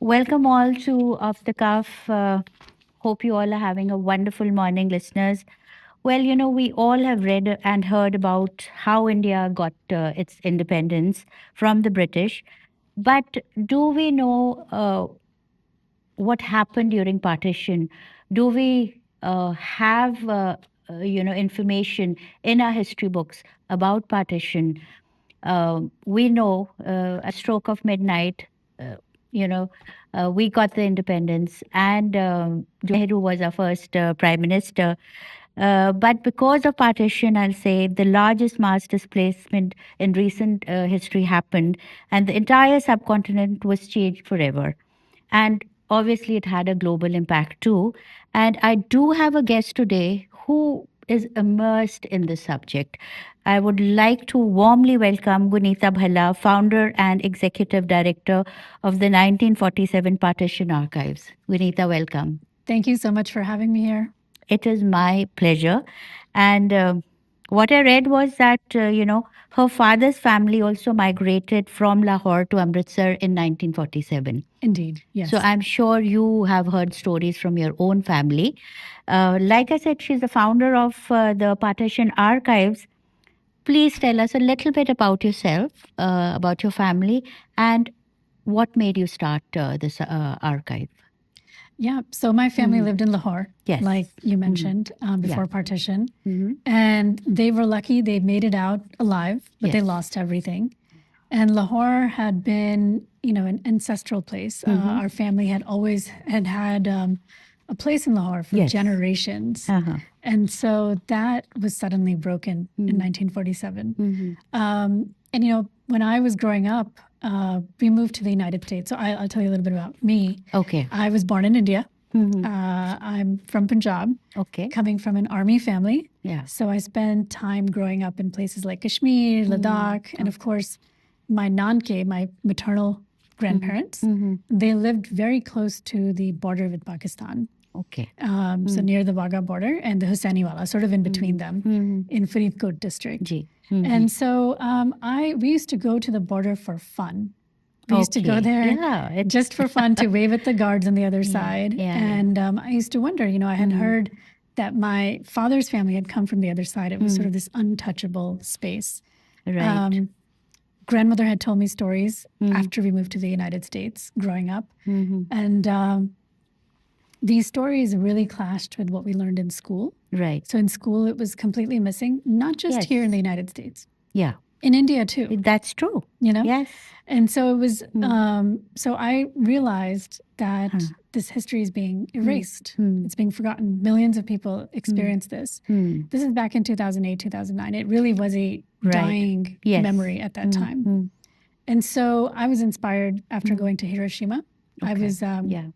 Welcome all to Off the Cuff. Hope you all are having a wonderful morning, listeners. Well, we all have read and heard about how India got its independence from the British. But do we know what happened during partition? Do we have information in our history books about partition? We know at the stroke of midnight, uh, you know, we got the independence, and Nehru was our first prime minister. But because of partition, I'll say the largest mass displacement in recent history happened, and the entire subcontinent was changed forever. And obviously, it had a global impact too. And I do have a guest today who is immersed in this subject. I would like to warmly welcome Guneeta Bhalla, founder and executive director of the 1947 Partition Archives. Guneeta, welcome. Thank you so much for having me here. It is my pleasure. And what I read was that, her father's family also migrated from Lahore to Amritsar in 1947. Indeed, yes. So I'm sure you have heard stories from your own family. Like I said, she's the founder of the Partition Archives. Please tell us a little bit about yourself, about your family, and what made you start this archive. Yeah, so my family lived in Lahore, Yes. like you mentioned, before partition. And they were lucky, they made it out alive, but they Yes. lost everything. And Lahore had been, an ancestral place. Our family had always had a place in Lahore for Yes. generations. Uh-huh. And so that was suddenly broken in 1947. And, when I was growing up, we moved to the United States. So I'll tell you a little bit about me. Okay. I was born in India. I'm from Punjab, Okay. coming from an army family. Yeah. So I spent time growing up in places like Kashmir, Ladakh, and of course, my nanke, my maternal grandparents, they lived very close to the border with Pakistan. Okay. So near the Wagah border and the Hussainiwala, sort of in between them, in Faridkot district. Ji. And so we used to go to the border for fun. We used to go there Yeah, just for fun to wave at the guards on the other side. yeah. And I used to wonder, I had heard that my father's family had come from the other side. It was sort of this untouchable space. Right. Grandmother had told me stories after we moved to the United States growing up. And these stories really clashed with what we learned in school. Right. So in school, it was completely missing, not just Yes. here in the United States, Yeah. in India too. That's true. Yes. And so it was, so I realized that this history is being erased. It's being forgotten. Millions of people experience this. This is back in 2008, 2009. It really was a dying Yes. memory at that time. And so I was inspired after going to Hiroshima. I was Yeah.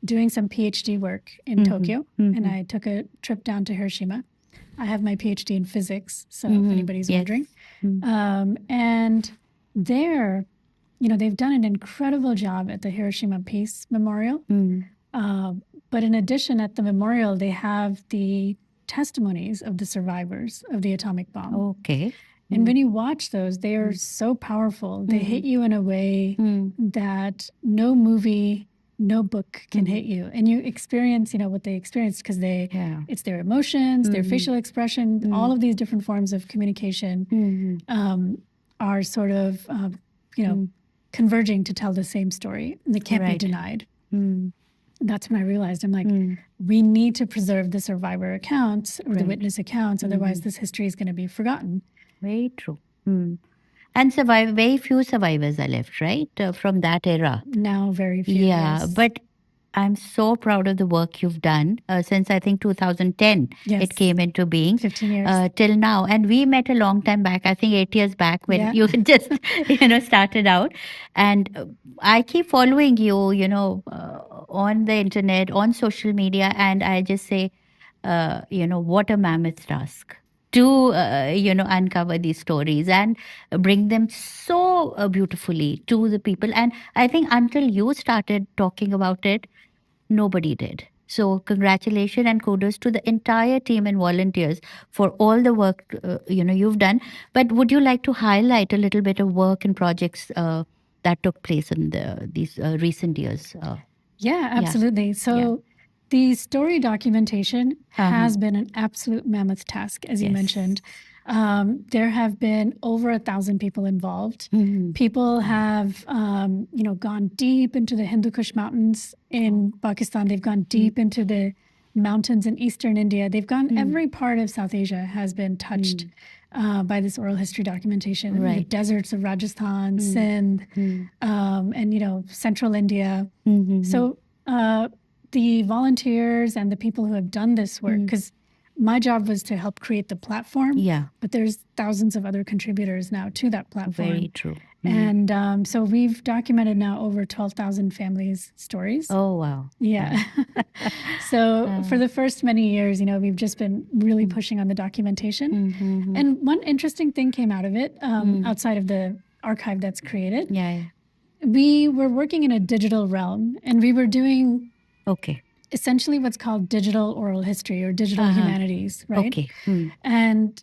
doing some PhD work in Tokyo, and I took a trip down to Hiroshima. I have my PhD in physics, so if anybody's Yes. wondering. And there, they've done an incredible job at the Hiroshima Peace Memorial. But in addition, at the memorial, they have the testimonies of the survivors of the atomic bomb. Okay. And when you watch those, they are so powerful. They hit you in a way that no movie, no book can hit you. And you experience, what they experienced because it's their emotions, their facial expression, all of these different forms of communication are sort of, converging to tell the same story. And they can't be denied. That's when I realized, I'm like, we need to preserve the survivor accounts or the witness accounts. Otherwise, this history is going to be forgotten. Very true. And very few survivors are left, right, from that era. Now, very few. Yeah, yes. but I'm so proud of the work you've done since I think 2010 Yes. it came into being. 15 years. Till now. And we met a long time back, I think 8 years back when you just, started out. And I keep following you, on the internet, on social media. And I just say, what a mammoth task to, uncover these stories and bring them so beautifully to the people. And I think until you started talking about it, nobody did. So congratulations and kudos to the entire team and volunteers for all the work you've done. But would you like to highlight a little bit of work and projects that took place in these recent years. Yeah, absolutely. So the story documentation has been an absolute mammoth task, as you mentioned. There have been over 1,000 people involved. People have, gone deep into the Hindu Kush mountains in Pakistan. They've gone deep into the mountains in eastern India. They've gone every part of South Asia has been touched by this oral history documentation. The deserts of Rajasthan, Sindh, and central India. So the volunteers and the people who have done this work, because my job was to help create the platform. Yeah. But there's thousands of other contributors now to that platform. Very true. And so we've documented now over 12,000 families' stories. Oh, wow. Yeah. So for the first many years, we've just been really pushing on the documentation. And one interesting thing came out of it, outside of the archive that's created. Yeah. We were working in a digital realm, and we were doing essentially what's called digital oral history or digital humanities, right? Okay. And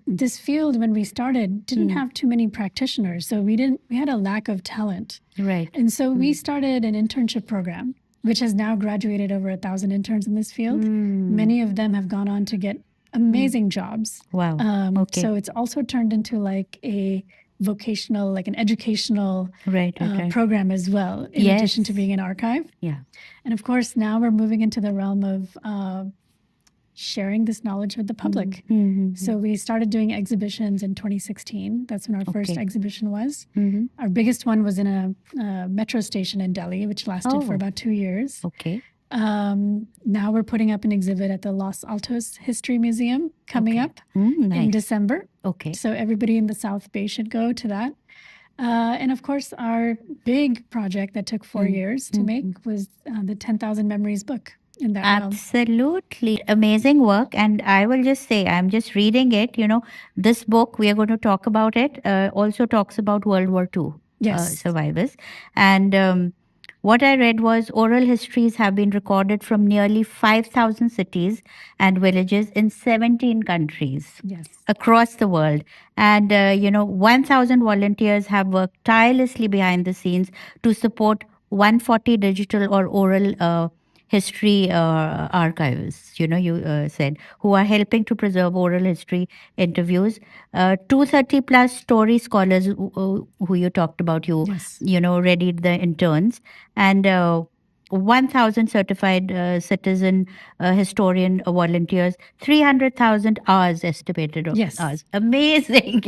this field, when we started, didn't have too many practitioners, so we had a lack of talent. Right. And so we started an internship program, which has now graduated over 1,000 interns in this field. Many of them have gone on to get amazing jobs. Wow. So it's also turned into like a vocational, like an educational program as well, in addition to being an archive. Yeah. And of course, now we're moving into the realm of sharing this knowledge with the public. So we started doing exhibitions in 2016. That's when our first exhibition was. Our biggest one was in a metro station in Delhi, which lasted for about 2 years. Okay. Now we're putting up an exhibit at the Los Altos History Museum coming up in December. Okay. So everybody in the South Bay should go to that. And of course, our big project that took 4 years to make was the 10,000 Memories book in that realm. Absolutely. Amazing work. And I will just say, I'm just reading it. This book, we are going to talk about it, also talks about World War II survivors. And what I read was oral histories have been recorded from nearly 5,000 cities and villages in 17 countries across the world. And, 1,000 volunteers have worked tirelessly behind the scenes to support 140 digital or oral history archivists, you said, who are helping to preserve oral history interviews. 230 plus story scholars who you talked about, readied the interns, and 1,000 certified citizen historian volunteers, 300,000 hours estimated hours. Amazing,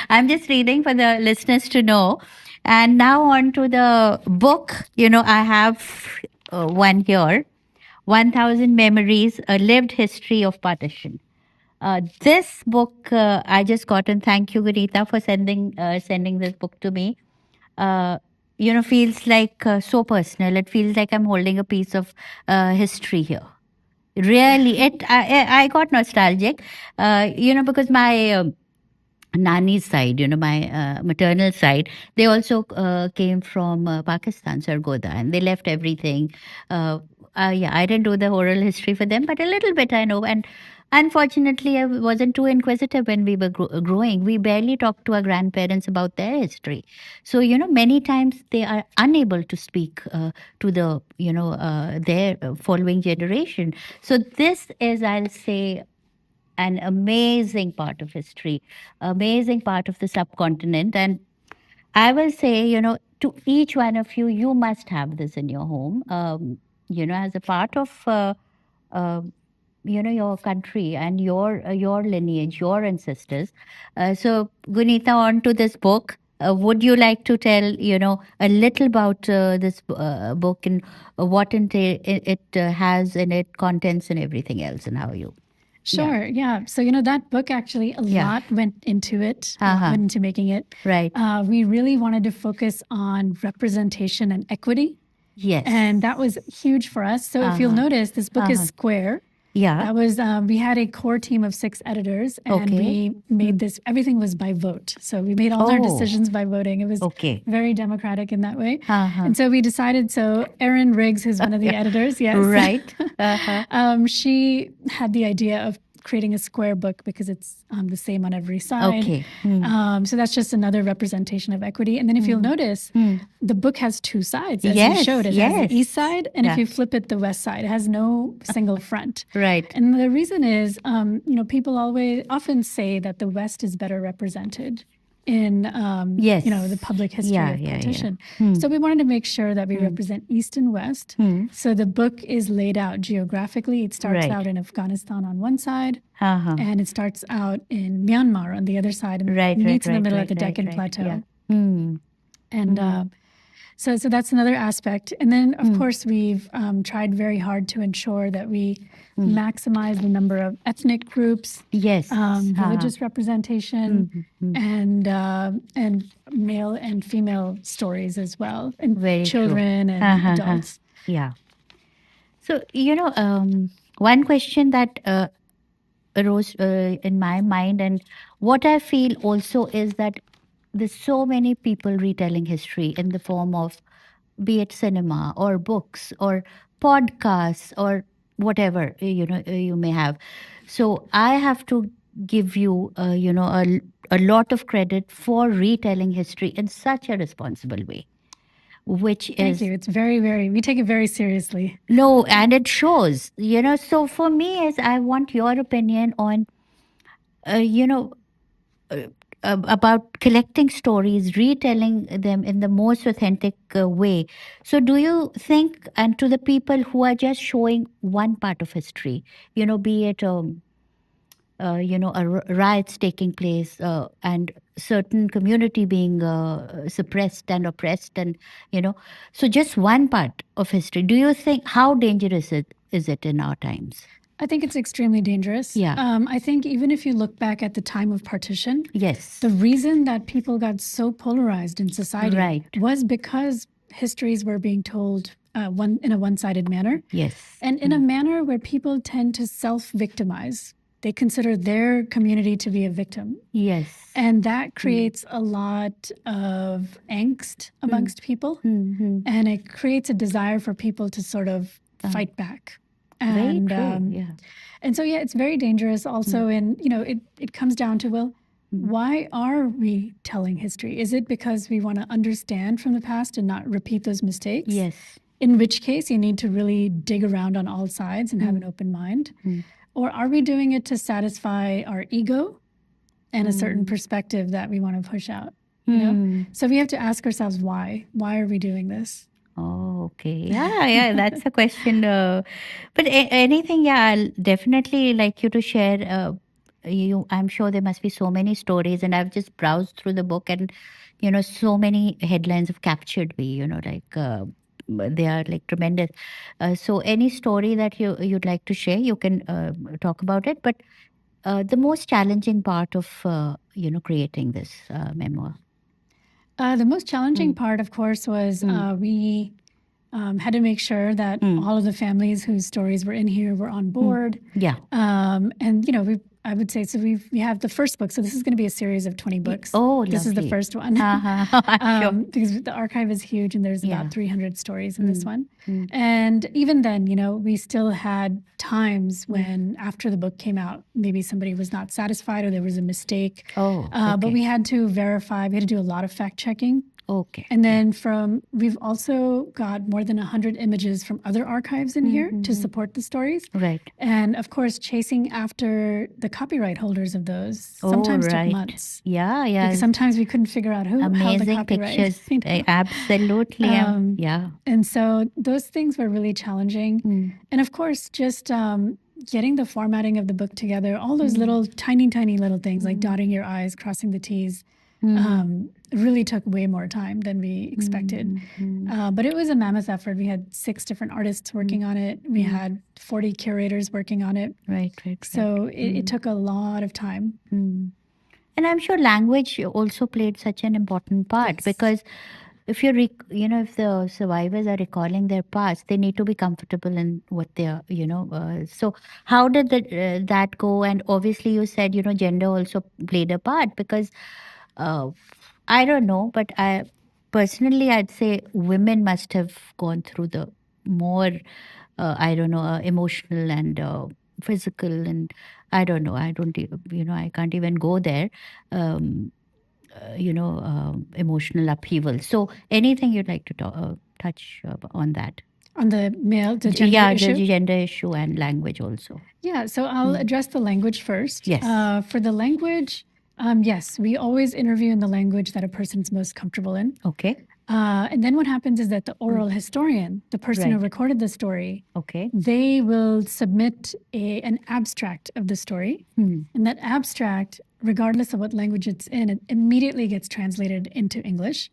I'm just reading for the listeners to know. And now on to the book. I have one here, 1,000 Memories, A Lived History of Partition. This book I just got, and thank you, Guneeta, for sending this book to me. Feels like so personal. It feels like I'm holding a piece of history here. Really, I got nostalgic, because my Nani's side, my maternal side, they also came from Pakistan, Sargodha, and they left everything. I didn't do the oral history for them, but a little bit I know. And unfortunately, I wasn't too inquisitive when we were growing. We barely talked to our grandparents about their history. So, many times they are unable to speak to the, their following generation. So this is, I'll say, an amazing part of history, amazing part of the subcontinent. And I will say, to each one of you, you must have this in your home, as a part of, your country and your lineage, your ancestors. So, Guneeta, on to this book. Would you like to tell, a little about this book and what it has in it, contents and everything else, and how you... Sure. Yeah. So, that book actually, a lot went into it, a lot went into making it. Right. We really wanted to focus on representation and equity. Yes. And that was huge for us. So if you'll notice, this book is square. Yeah. That was, we had a core team of 6 editors, and we made this, everything was by vote. So we made all our decisions by voting. It was very democratic in that way. And so we decided, so Erin Riggs, who's one of the editors, Right. she had the idea of creating a square book because it's the same on every side. Okay. So that's just another representation of equity. And then if you'll notice, the book has two sides, as you showed. It has the east side, and if you flip it, the west side. It has no single front. Right. And the reason is, people often say that the West is better represented in the public history of partition. So we wanted to make sure that we represent East and West. So the book is laid out geographically. It starts out in Afghanistan on one side, and it starts out in Myanmar on the other side, and meets in the middle at the Deccan Plateau. And so that's another aspect. And then, of course, we've tried very hard to ensure that we maximize the number of ethnic groups, religious representation, and male and female stories as well, and very children true. And adults. Yeah. So, one question that arose in my mind, and what I feel also is that there's so many people retelling history in the form of, be it cinema or books or podcasts or whatever you may have. So I have to give you a lot of credit for retelling history in such a responsible way, which Thank you. It's very, very, we take it very seriously. No, and it shows. So for me, is I want your opinion on about collecting stories, retelling them in the most authentic way. So, do you think, and to the people who are just showing one part of history, be it riots taking place and certain community being suppressed and oppressed, and so just one part of history. Do you think how dangerous is it in our times? I think it's extremely dangerous. Yeah. I think even if you look back at the time of partition, yes, the reason that people got so polarized in society was because histories were being told in a one-sided manner. Yes. And in a manner where people tend to self-victimize. They consider their community to be a victim. Yes. And that creates a lot of angst amongst people. Mm-hmm. And it creates a desire for people to sort of fight back. And, very true. And so, it's very dangerous also. And, it comes down to, well, why are we telling history? Is it because we want to understand from the past and not repeat those mistakes? Yes. In which case, you need to really dig around on all sides and have an open mind. Or are we doing it to satisfy our ego and a certain perspective that we want to push out? So we have to ask ourselves why. Why are we doing this? Oh, okay. Yeah, that's a question. But anything, I'll definitely like you to share. I'm sure there must be so many stories, and I've just browsed through the book, and so many headlines have captured me. They are like tremendous. So any story that you'd like to share, you can talk about it. But the most challenging part of creating this memoir. The most challenging part, of course, was we had to make sure that all of the families whose stories were in here were on board. Yeah. And I would say, so we have the first book. So this is going to be a series of 20 books. Oh, this is the first one. Sure. Because the archive is huge and there's about 300 stories in this one. And even then, we still had times when after the book came out, maybe somebody was not satisfied or there was a mistake. Oh, okay. But we had to verify, we had to do a lot of fact checking. Okay. And then we've also got more than 100 images from other archives in here to support the stories. Right. And of course, chasing after the copyright holders of those sometimes took months. Yeah. Because sometimes we couldn't figure out who held the copyright. Amazing pictures. Absolutely. Yeah. And so those things were really challenging. And of course, just getting the formatting of the book together, all those little tiny little things like dotting your I's, crossing the T's, really took way more time than we expected. But it was a mammoth effort. We had 6 different artists working on it. We had 40 curators working on it. Right. So it took a lot of time. And I'm sure language also played such an important part because if if the survivors are recalling their past, they need to be comfortable in what they're, so how did that go? And obviously you said, gender also played a part because I don't know, but I'd say women must have gone through the more, emotional and physical, and I don't know. I don't, I can't even go there. Um, Emotional upheaval. So, anything you'd like to touch on that? On the gender issue? The gender issue and language also. Yeah, so I'll address the language first. Yes. For the language, yes, we always interview in the language that a person's most comfortable in. Okay. And then what happens is that the oral historian, the person who recorded the story, they will submit an abstract of the story. And that abstract, regardless of what language it's in, it immediately gets translated into English.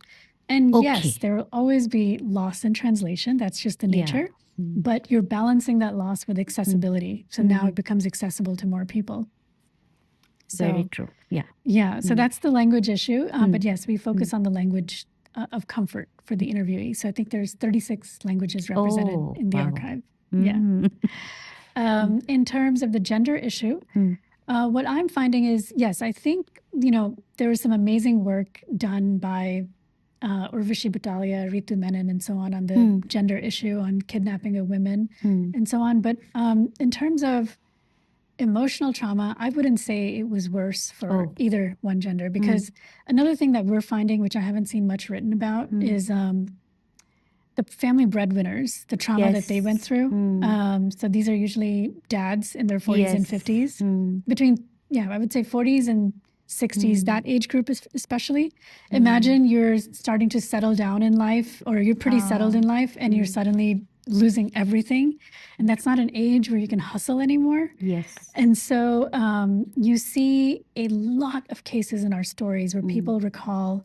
And yes, there will always be loss in translation. That's just the nature. But you're balancing that loss with accessibility. So now it becomes accessible to more people. So, very true. Yeah. Yeah. So that's the language issue. But yes, we focus on the language of comfort for the interviewee. So I think there's 36 languages represented in the archive. Yeah. In terms of the gender issue, what I'm finding is, yes, I think, there was some amazing work done by Urvashi Butalia, Ritu Menon, and so on the gender issue, on kidnapping of women, and so on. But in terms of emotional trauma, I wouldn't say it was worse for either one gender, because another thing that we're finding, which I haven't seen much written about, is the family breadwinners, the trauma that they went through. So these are usually dads in their 40s and 50s, between, I would say 40s and 60s, that age group especially. Imagine you're starting to settle down in life, or you're pretty settled in life, and you're suddenly losing everything. And that's not an age where you can hustle anymore. Yes. And so you see a lot of cases in our stories where people recall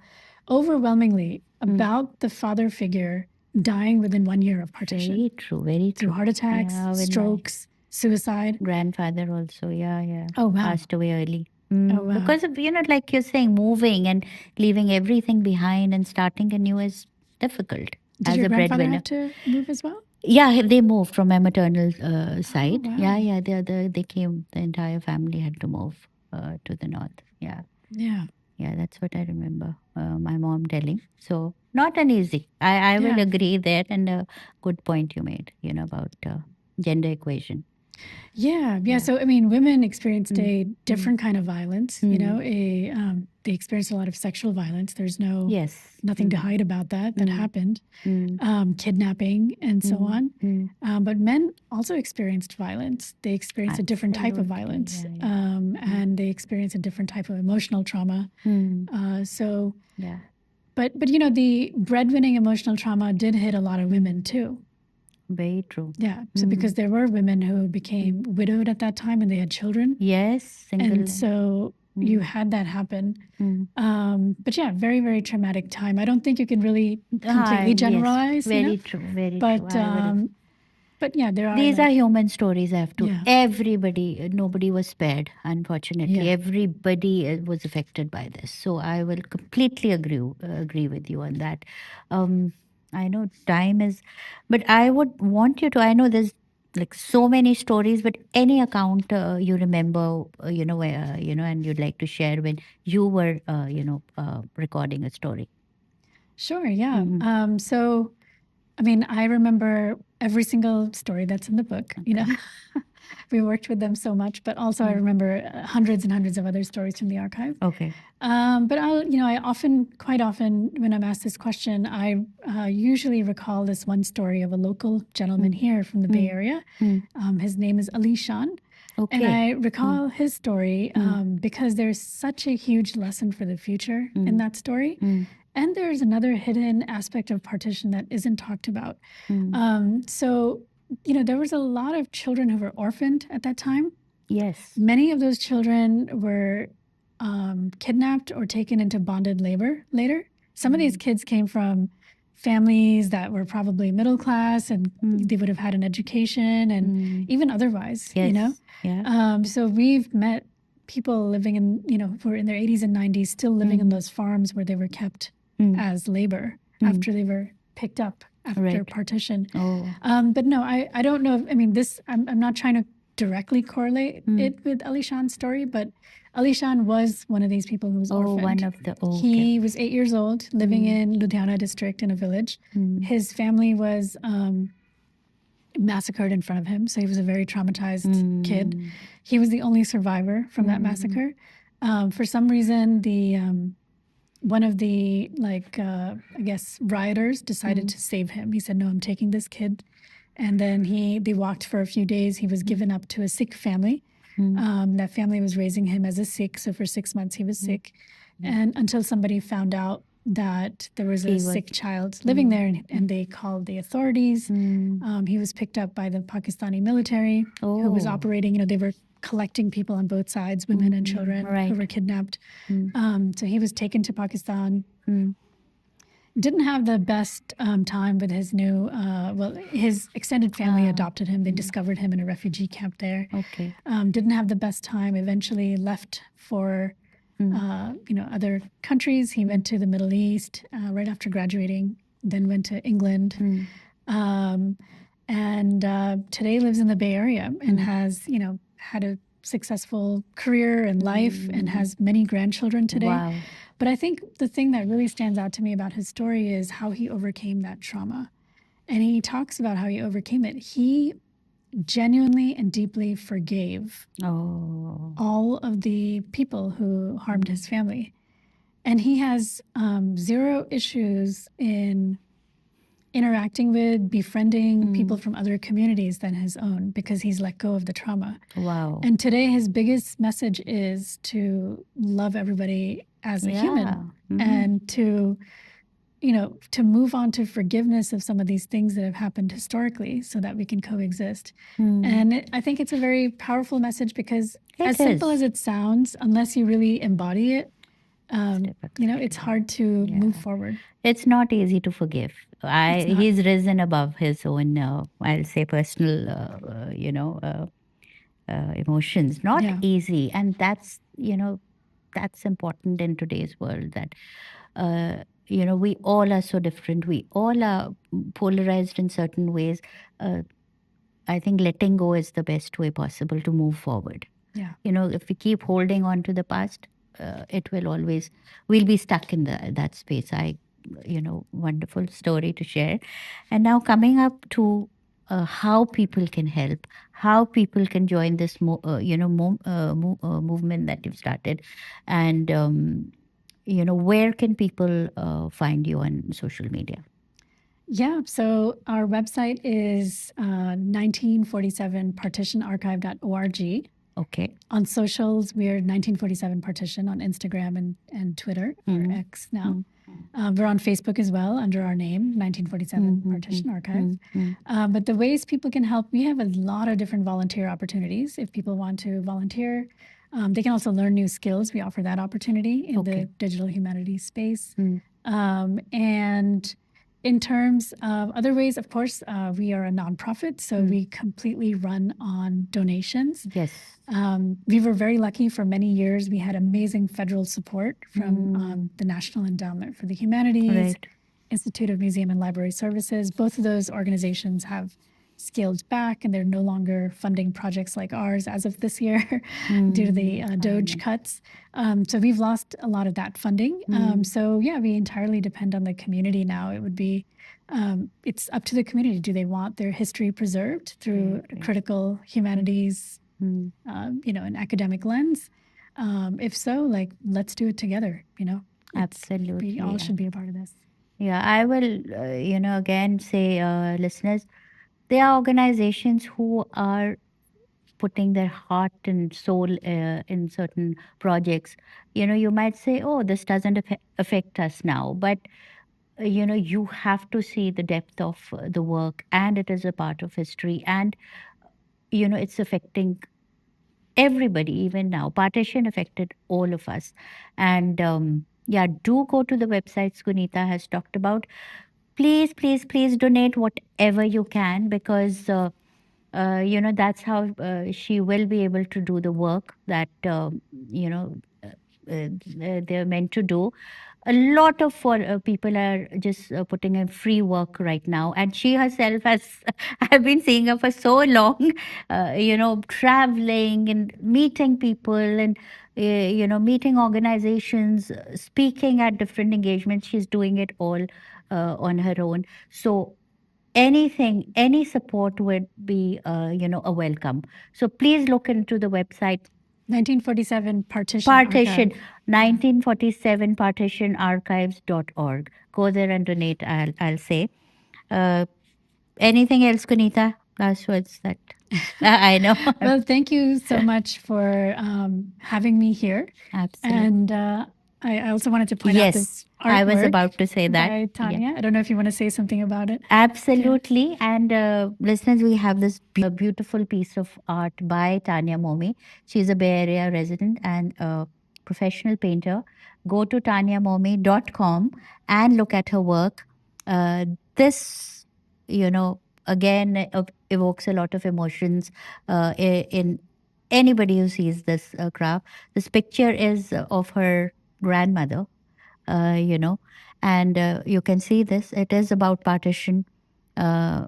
overwhelmingly about the father figure dying within 1 year of partition. Very true, very true. Through heart attacks, strokes, suicide. Grandfather also, yeah. Oh, wow. Passed away early. Oh, wow. Because of, like you're saying, moving and leaving everything behind and starting anew is difficult. Did your grandfather have to move as well? Yeah, they moved from my maternal side. Oh, wow. Yeah. They came. The entire family had to move to the north. Yeah. Yeah, that's what I remember. My mom telling. So not an easy. I will agree there, and a good point you made. About gender equation. Yeah. So, I mean, women experienced a different kind of violence, they experienced a lot of sexual violence. There's nothing to hide about that happened, kidnapping and so on. But men also experienced violence. They experienced a different type of violence, and they experienced a different type of emotional trauma. But the breadwinning emotional trauma did hit a lot of women too. Very true. Yeah. So because there were women who became widowed at that time and they had children. Yes. Single. And so you had that happen. But yeah, very, very traumatic time. I don't think you can really completely generalize. Yes. Very true. Very true. But yeah, there are. These are human stories. I have to. Yeah. Everybody, nobody was spared, unfortunately. Yeah. Everybody was affected by this. So I will completely agree with you on that. I know time is, but I would want you to, I know there's like so many stories, but any account you remember, where, and you'd like to share when you were, recording a story. Sure. Yeah. So, I mean, I remember every single story that's in the book, we worked with them so much, but also I remember hundreds and hundreds of other stories from the archive. Okay. But quite often when I'm asked this question, I usually recall this one story of a local gentleman here from the Bay Area. His name is Ali Shan. Okay. And I recall his story because there's such a huge lesson for the future in that story. And there's another hidden aspect of partition that isn't talked about. So, there was a lot of children who were orphaned at that time. Yes. Many of those children were kidnapped or taken into bonded labor later. Some of these kids came from families that were probably middle class, and they would have had an education, and even otherwise, Yeah. So we've met people living in, who were in their 80s and 90s, still living in those farms where they were kept as labor after they were picked up after partition. But no, I don't know. I mean, I'm not trying to directly correlate it with Ali Shan's story, but Ali Shan was one of these people who was orphaned. He was 8 years old, living in Ludhiana district in a village. His family was massacred in front of him. So he was a very traumatized kid. He was the only survivor from that massacre. For some reason, the one of the I guess rioters decided to save him. He said, "No, I'm taking this kid." And then they walked for a few days. He was given up to a Sikh family. That family was raising him as a Sikh. So for 6 months, he was Sikh. And until somebody found out that there was a Sikh child living there and they called the authorities. He was picked up by the Pakistani military who was operating, they were collecting people on both sides, women and children who were kidnapped. So he was taken to Pakistan. Didn't have the best time with his new, his extended family adopted him. They discovered him in a refugee camp there. Okay. Didn't have the best time, eventually left for other countries. He went to the Middle East right after graduating, then went to England. And today lives in the Bay Area and has, had a successful career and life and has many grandchildren today. Wow. But I think the thing that really stands out to me about his story is how he overcame that trauma. And he talks about how he overcame it. He genuinely and deeply forgave all of the people who harmed his family. And he has zero issues in interacting with, befriending people from other communities than his own because he's let go of the trauma. Wow. And today his biggest message is to love everybody as a human and to move on to forgiveness of some of these things that have happened historically so that we can coexist. And I think it's a very powerful message because as simple as it sounds, unless you really embody it, it's hard to move forward. It's not easy to forgive. He's risen above his own, I'll say, personal, emotions. Not easy, and that's important in today's world. That we all are so different. We all are polarized in certain ways. I think letting go is the best way possible to move forward. Yeah. If we keep holding on to the past, it will always, we'll be stuck in that space. Wonderful story to share. And now coming up to how people can help, how people can join this movement that you've started, and where can people find you on social media? Yeah, so our website is 1947partitionarchive.org. Okay. On socials, we're 1947 Partition on Instagram and Twitter, or X now. We're on Facebook as well under our name, 1947 Partition Archive. But the ways people can help, we have a lot of different volunteer opportunities. If people want to volunteer, they can also learn new skills. We offer that opportunity in the digital humanities space. And in terms of other ways, of course, we are a nonprofit, so we completely run on donations. Yes. We were very lucky for many years. We had amazing federal support from the National Endowment for the Humanities, Institute of Museum and Library Services. Both of those organizations have scaled back and they're no longer funding projects like ours as of this year due to the DOGE cuts. So we've lost a lot of that funding. So yeah, we entirely depend on the community now. It would be, it's up to the community. Do they want their history preserved through critical humanities, an academic lens? If so, let's do it together, Absolutely. We all should be a part of this. Yeah, I will, again say, listeners, there are organizations who are putting their heart and soul in certain projects. You might say, oh, this doesn't affect us now. But, you have to see the depth of the work, and it is a part of history. And, it's affecting everybody, even now. Partition affected all of us. And do go to the websites Guneeta has talked about. Please, please, please donate whatever you can because, that's how she will be able to do the work that, they're meant to do. A lot of people are just putting in free work right now. And she herself has, I've been seeing her for so long, traveling and meeting people and, meeting organizations, speaking at different engagements. She's doing it all on her own. So anything, any support would be, a welcome. So please look into the website. 1947 Partition Partition, Archive. 1947 partitionarchives.org. Go there and donate, I'll say. Anything else, Guneeta? Last words that I know. Well, thank you so much for having me here. Absolutely. And I also wanted to point out this artwork. I was about to say that. By Tanya. I don't know if you want to say something about it. Absolutely. And listeners, we have this beautiful piece of art by Tanya Momi. She's a Bay Area resident and a professional painter. Go to tanyamomi.com and look at her work. This, again, evokes a lot of emotions in anybody who sees this craft. This picture is of her grandmother, uh, you know, and you can see this. It is about partition. Uh,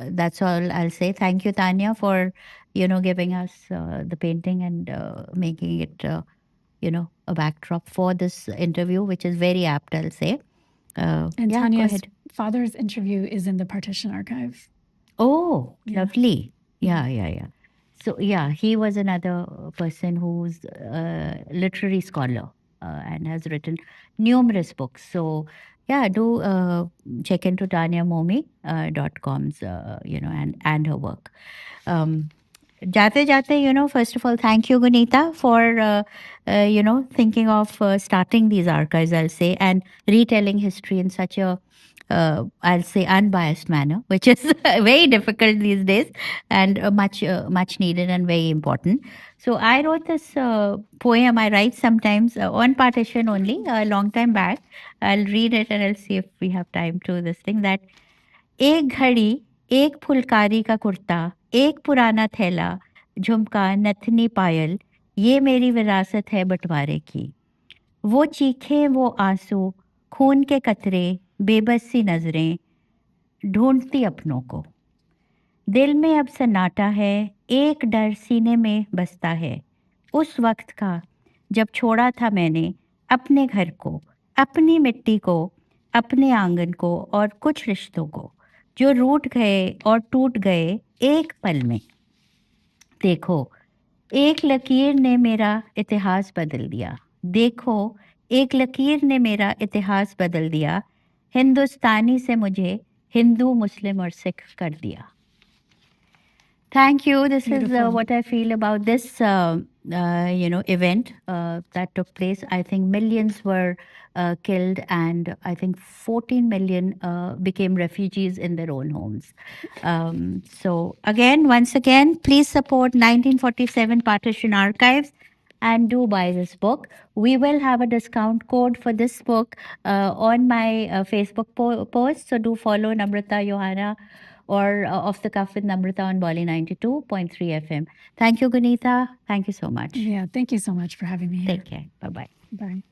that's all I'll say. Thank you, Tanya, for giving us the painting and making it a backdrop for this interview, which is very apt, I'll say. And Tanya's father's interview is in the Partition Archive. Oh, lovely. Yeah. So, he was another person who's a literary scholar and has written numerous books. So, do check into tanyamomi.com's, and her work. Jate, first of all, thank you, Guneeta, for, thinking of starting these archives, I'll say, and retelling history in such a I'll say unbiased manner, which is very difficult these days and much needed and very important. So I wrote this poem I write sometimes on partition only a long time back. I'll read it and I'll see if we have time to this thing that एक घड़ी एक फुलकारी का कुर्ता एक पुराना थैला झुमका नथनी पायल ये मेरी विरासत है बंटवारे की वो चीखे वो आंसू खून के कतरे बेबस सी नजरें ढूंढती अपनों को दिल में अब सन्नाटा है एक डर सीने में बसता है उस वक्त का जब छोड़ा था मैंने अपने घर को अपनी मिट्टी को अपने आंगन को और कुछ रिश्तों को जो रूठ गए और टूट गए एक पल में देखो एक लकीर ने मेरा इतिहास बदल दिया देखो एक लकीर ने मेरा इतिहास बदल दिया हिंदुस्तानी से मुझे हिंदू मुस्लिम और सिख कर दिया Thank you. This Beautiful. Is what I feel about this, event that took place. I think millions were killed, and I think 14 million became refugees in their own homes. So once again, please support 1947 Partition Archives and do buy this book. We will have a discount code for this book on my Facebook post. So do follow Namrita Johanna or Off the Cuff with Namrita on Bolly 92.3 FM. Thank you, Guneeta. Thank you so much. Yeah, thank you so much for having me here. Take care. Bye-bye. Bye.